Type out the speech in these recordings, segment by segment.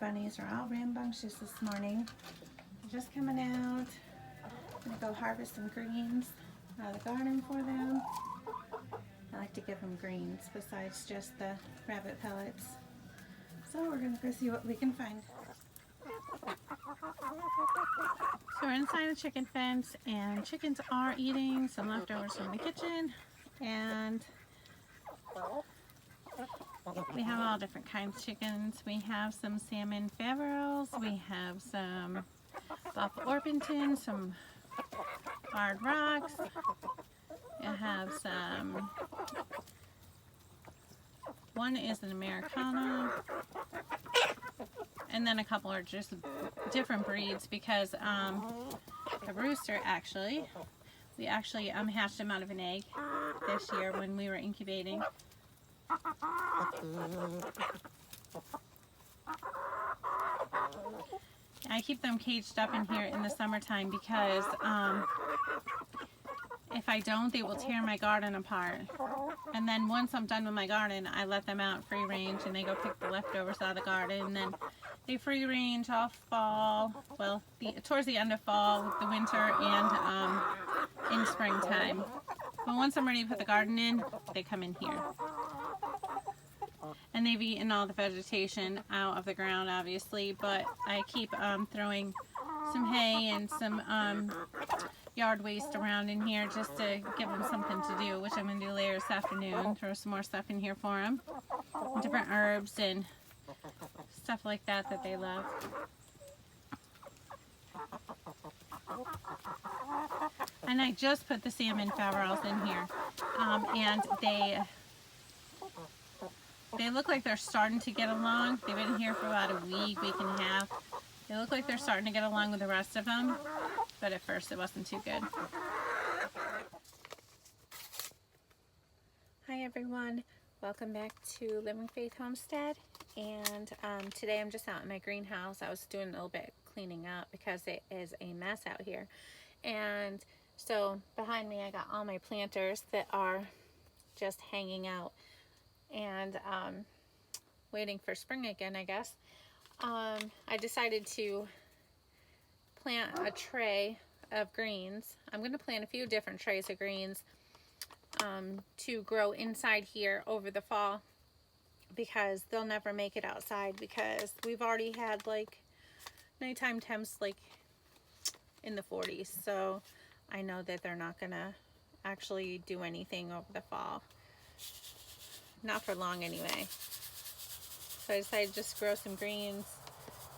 bunnies are all rambunctious this morning. They're just coming out. I'm gonna go harvest some greens out of the garden for them. I like to give them greens besides just the rabbit pellets. So we're gonna go see what we can find. So we're inside the chicken fence, and chickens are eating some leftovers from the kitchen, and we have all different kinds of chickens. We have some salmon Faverolles, we have some buff Orpington, some Barred Rocks, we have some, one is an Americana, and then a couple are just different breeds because the rooster we actually hatched him out of an egg this year when we were incubating. I keep them caged up in here in the summertime because if I don't, they will tear my garden apart. And then once I'm done with my garden, I let them out free range and they go pick the leftovers out of the garden. And then they free range all fall, well, towards the end of fall, the winter, and in springtime. But once I'm ready to put the garden in, they come in here. And they've eaten all the vegetation out of the ground, obviously, but I keep throwing some hay and some yard waste around in here just to give them something to do, which I'm going to do later this afternoon. Throw some more stuff in here for them. Different herbs and stuff like that that they love. And I just put the salmon Faverolles in here, and they look like they're starting to get along. They've been here for about a week and a half. They look like they're starting to get along with the rest of them, but at first it wasn't too good. Hi everyone, welcome back to Living Faith Homestead. And today I'm just out in my greenhouse. I was doing a little bit cleaning up because it is a mess out here. And so behind me I got all my planters that are just hanging out and waiting for spring again, I guess. I decided to plant a tray of greens. I'm going to plant a few different trays of greens to grow inside here over the fall, because they'll never make it outside because we've already had like nighttime temps like in the 40s. So I know that they're not going to actually do anything over the fall. Not for long anyway. So I decided to just grow some greens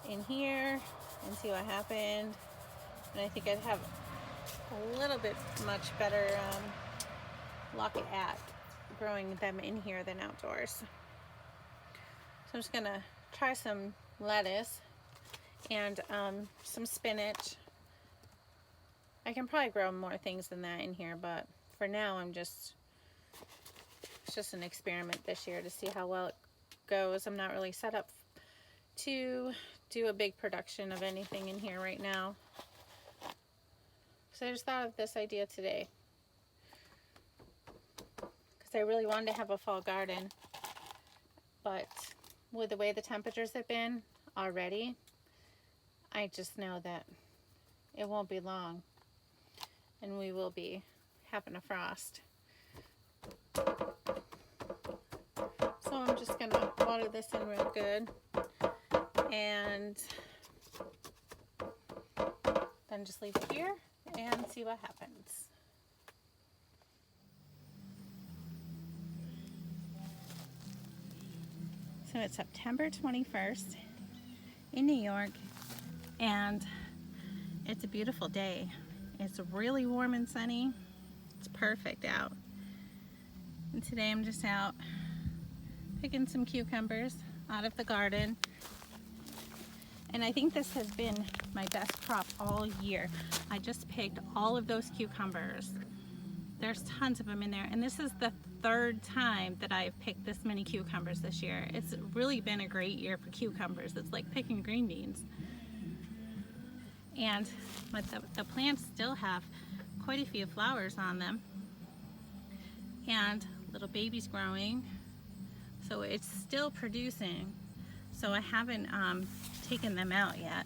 in here and see what happened. And I think I'd have a little bit much better luck at growing them in here than outdoors. So I'm just gonna try some lettuce and some spinach. I can probably grow more things than that in here, but for now it's just an experiment this year to see how well it goes. I'm not really set up to do a big production of anything in here right now. So I just thought of this idea today because I really wanted to have a fall garden, but with the way the temperatures have been already, I just know that it won't be long and we will be having a frost. So I'm just gonna water this in real good and then just leave it here and see what happens. So it's September 21st in New York, and it's a beautiful day. It's really warm and sunny. It's perfect out. And today I'm just out picking some cucumbers out of the garden. And I think this has been my best crop all year. I just picked all of those cucumbers. There's tons of them in there. And this is the third time that I've picked this many cucumbers this year. It's really been a great year for cucumbers. It's like picking green beans. And the plants still have quite a few flowers on them. And little babies growing. So it's still producing. so I haven't taken them out yet.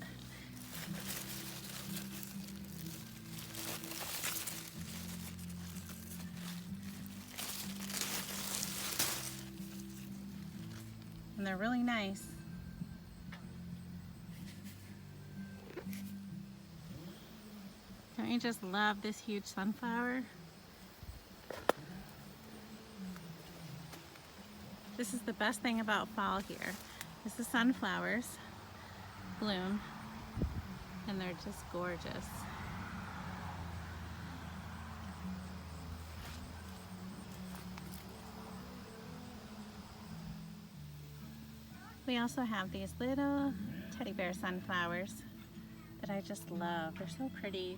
And they're really nice. Don't you just love this huge sunflower? This is the best thing about fall here, is the sunflowers bloom, and they're just gorgeous. We also have these little teddy bear sunflowers that I just love. They're so pretty.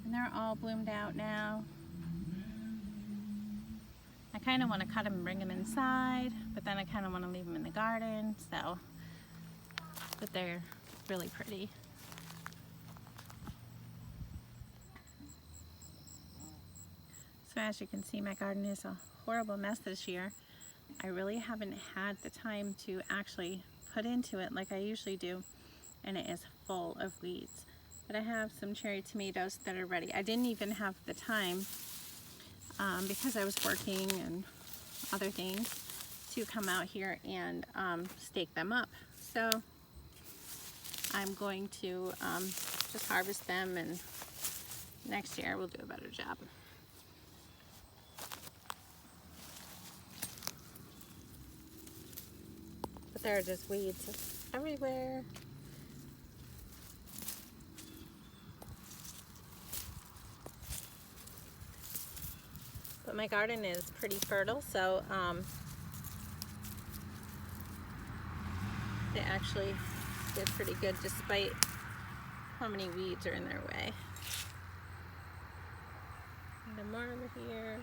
And they're all bloomed out now. I kind of want to cut them and bring them inside, but then I kind of want to leave them in the garden, so, but they're really pretty. So as you can see, my garden is a horrible mess this year. I really haven't had the time to actually put into it like I usually do, and it is full of weeds. But I have some cherry tomatoes that are ready. I didn't even have the time because I was working and other things to come out here and stake them up. So I'm going to just harvest them, and next year we'll do a better job. But there are just weeds everywhere. But my garden is pretty fertile, so they actually did pretty good despite how many weeds are in their way. And more over here.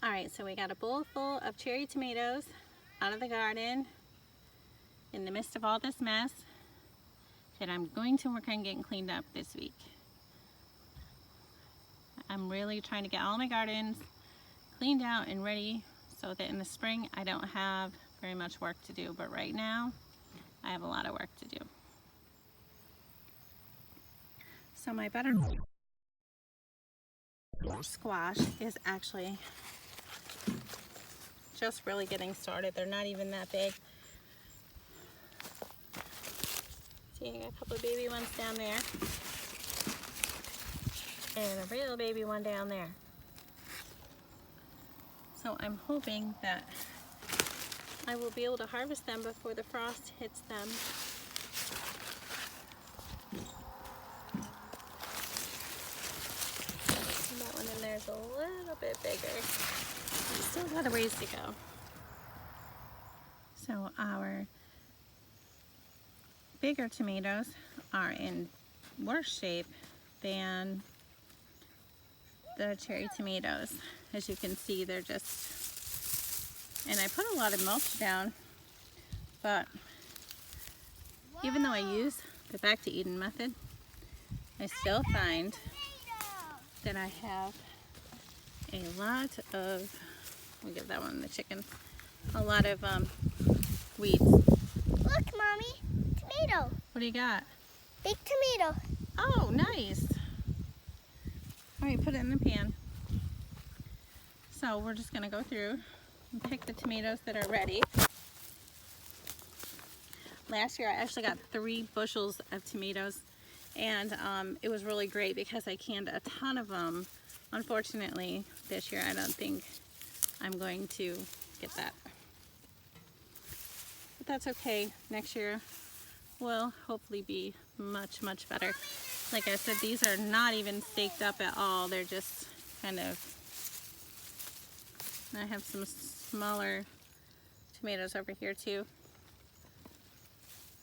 Alright, so we got a bowl full of cherry tomatoes out of the garden in the midst of all this mess that I'm going to work on getting cleaned up this week. I'm really trying to get all my gardens cleaned out and ready so that in the spring I don't have very much work to do, but right now I have a lot of work to do. So my butternut squash is actually just really getting started. They're not even that big. Seeing a couple of baby ones down there and a real baby one down there. So I'm hoping that I will be able to harvest them before the frost hits them. And that one in there is a little bit bigger. Still got a ways to go. So our bigger tomatoes are in worse shape than the cherry tomatoes. As you can see, they're just, and I put a lot of mulch down, but even though I use the Back to Eden method, I still find that I have a lot of, we'll give that one the chicken, a lot of weeds. Look, Mommy, tomato. What do you got? Big tomato. Oh, nice. All right, put it in the pan. So we're just gonna go through and pick the tomatoes that are ready. Last year I actually got 3 bushels of tomatoes, and it was really great because I canned a ton of them. Unfortunately, this year I don't think I'm going to get that. But that's okay. Next year will hopefully be much, much better. Like I said, these are not even staked up at all. They're just kind of, I have some smaller tomatoes over here too.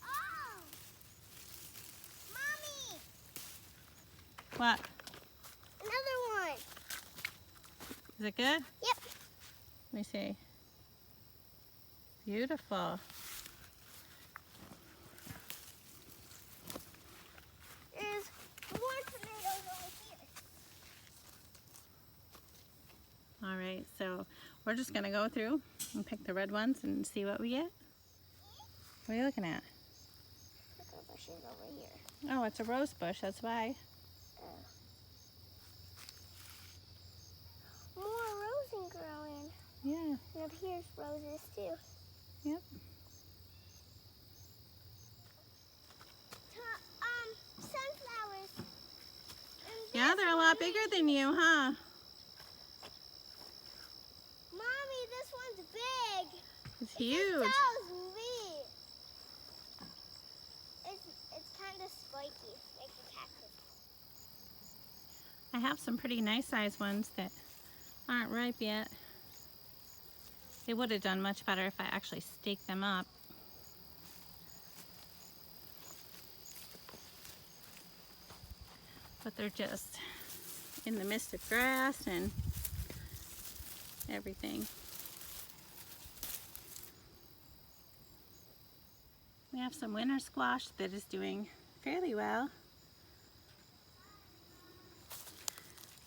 Oh, Mommy! What? Another one. Is it good? Yep. Let me see. Beautiful. There's more tomatoes over here. Alright, so we're just going to go through and pick the red ones and see what we get. What are you looking at? Look, our bush is over here. Oh, it's a rose bush, that's why. More roses growing. Yeah. And up here's roses too. Yep. Sunflowers. Yeah, they're a lot bigger than you, huh? Mommy, this one's big. It's huge. Me. It's kind of spiky, like a cactus. I have some pretty nice sized ones that aren't ripe yet. They would have done much better if I actually staked them up. But they're just in the midst of grass and everything. We have some winter squash that is doing fairly well.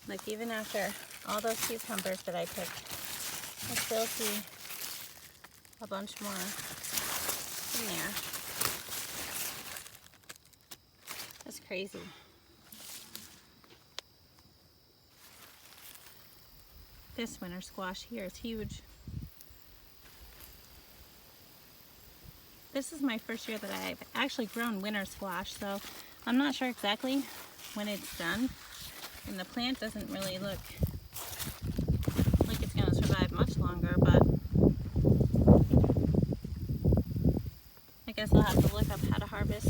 Like even after all those cucumbers that I picked, I still see a bunch more in there. That's crazy. This winter squash here is huge. This is my first year that I've actually grown winter squash, so I'm not sure exactly when it's done. And the plant doesn't really look like it's going to survive much longer, but I guess I'll have to look up how to harvest,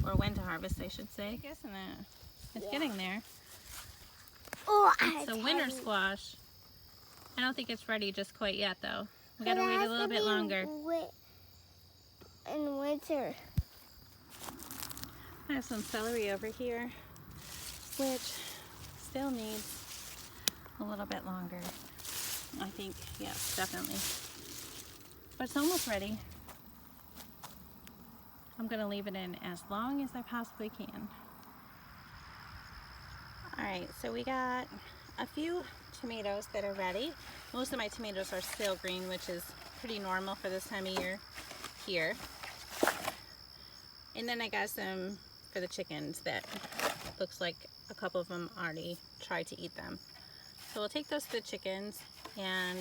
or when to harvest, I should say. I guess it's getting there. Oh, It's a winter squash. I don't think it's ready just quite yet, though. We gotta wait a little bit longer. In winter. I have some celery over here, which still needs a little bit longer. I think, yes, definitely. But it's almost ready. I'm gonna leave it in as long as I possibly can. Alright, so we got a few tomatoes that are ready. Most of my tomatoes are still green, which is pretty normal for this time of year here. And then I got some for the chickens that looks like a couple of them already tried to eat them. So we'll take those to the chickens, and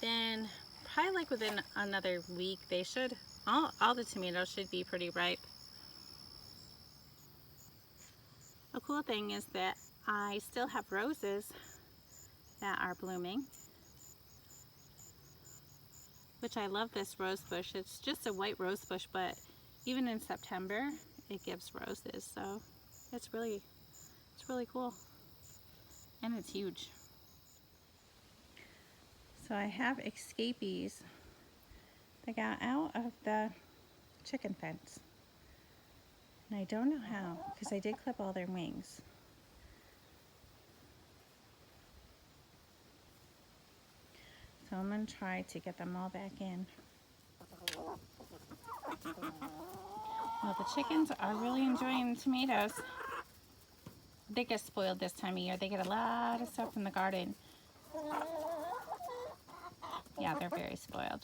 then probably like within another week they should, all the tomatoes should be pretty ripe. A cool thing is that I still have roses that are blooming, which I love this rose bush. It's just a white rose bush, but even in September it gives roses, so it's really cool, and it's huge. So I have escapees that got out of the chicken fence, and I don't know how, because I did clip all their wings. So I'm going to try to get them all back in. Well, the chickens are really enjoying the tomatoes. They get spoiled this time of year. They get a lot of stuff from the garden. Yeah, they're very spoiled.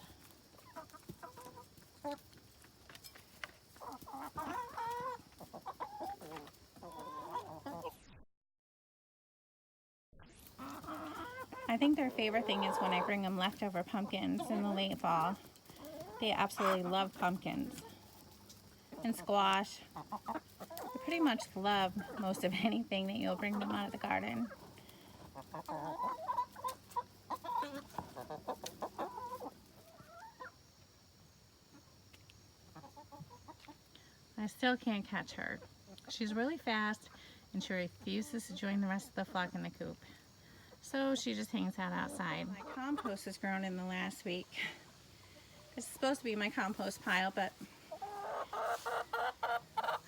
I think their favorite thing is when I bring them leftover pumpkins in the late fall. They absolutely love pumpkins and squash. They pretty much love most of anything that you'll bring them out of the garden. I still can't catch her. She's really fast, and she refuses to join the rest of the flock in the coop. So she just hangs out outside. My compost has grown in the last week. This is supposed to be my compost pile, but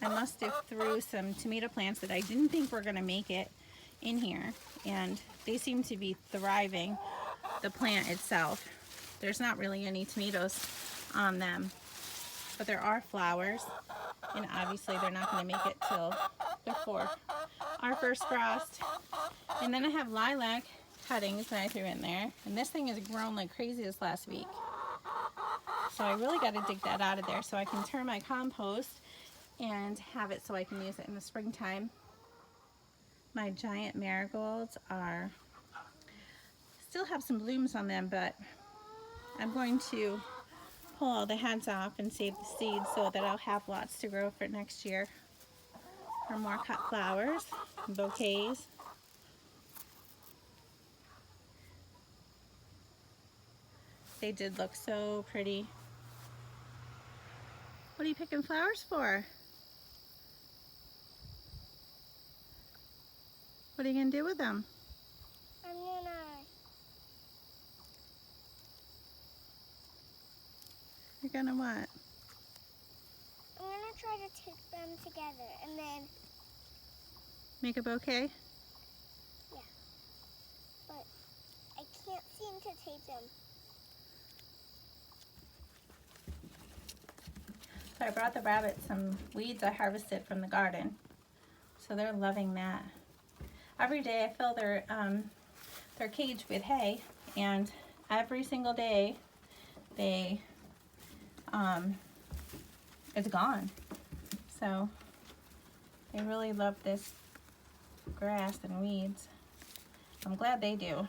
I must have threw some tomato plants that I didn't think were going to make it in here, and they seem to be thriving, the plant itself. There's not really any tomatoes on them, but there are flowers, and obviously they're not going to make it till before our first frost. And then I have lilac cuttings that I threw in there. And this thing has grown like crazy this last week. So I really got to dig that out of there so I can turn my compost and have it so I can use it in the springtime. My giant marigolds are still have some blooms on them, but I'm going to pull all the heads off and save the seeds so that I'll have lots to grow for next year for more cut flowers, bouquets. They did look so pretty. What are you picking flowers for? What are you going to do with them? You're gonna what? I'm gonna try to take them together and then Make a bouquet? yeah. But I can't seem to tape them. So I brought the rabbits some weeds I harvested from the garden. So they're loving that. Every day I fill their cage with hay, and every single day it's gone. So they really love this grass and weeds. I'm glad they do.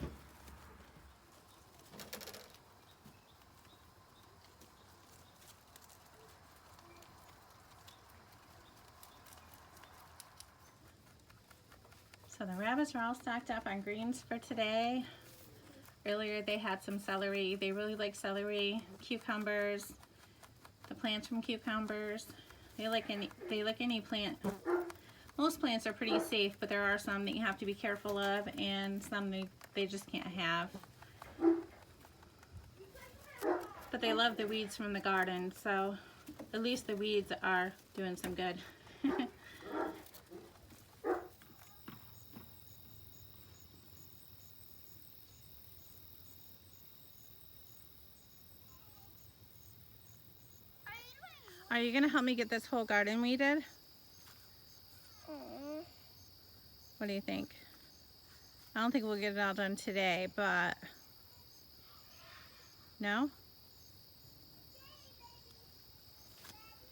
So the rabbits are all stocked up on greens for today. Earlier they had some celery. They really like celery, cucumbers, the plants from cucumbers. They like any plant. Most plants are pretty safe, but there are some that you have to be careful of, and some they just can't have. But they love the weeds from the garden, so at least the weeds are doing some good. Are you gonna help me get this whole garden weeded? What do you think? I don't think we'll get it all done today, but no?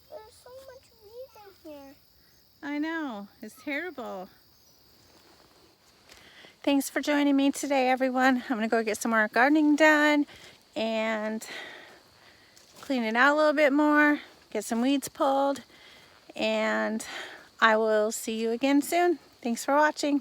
There's so much weed in here. I know, it's terrible. Thanks for joining me today, everyone. I'm gonna go get some more gardening done and clean it out a little bit more, get some weeds pulled, and I will see you again soon. Thanks for watching.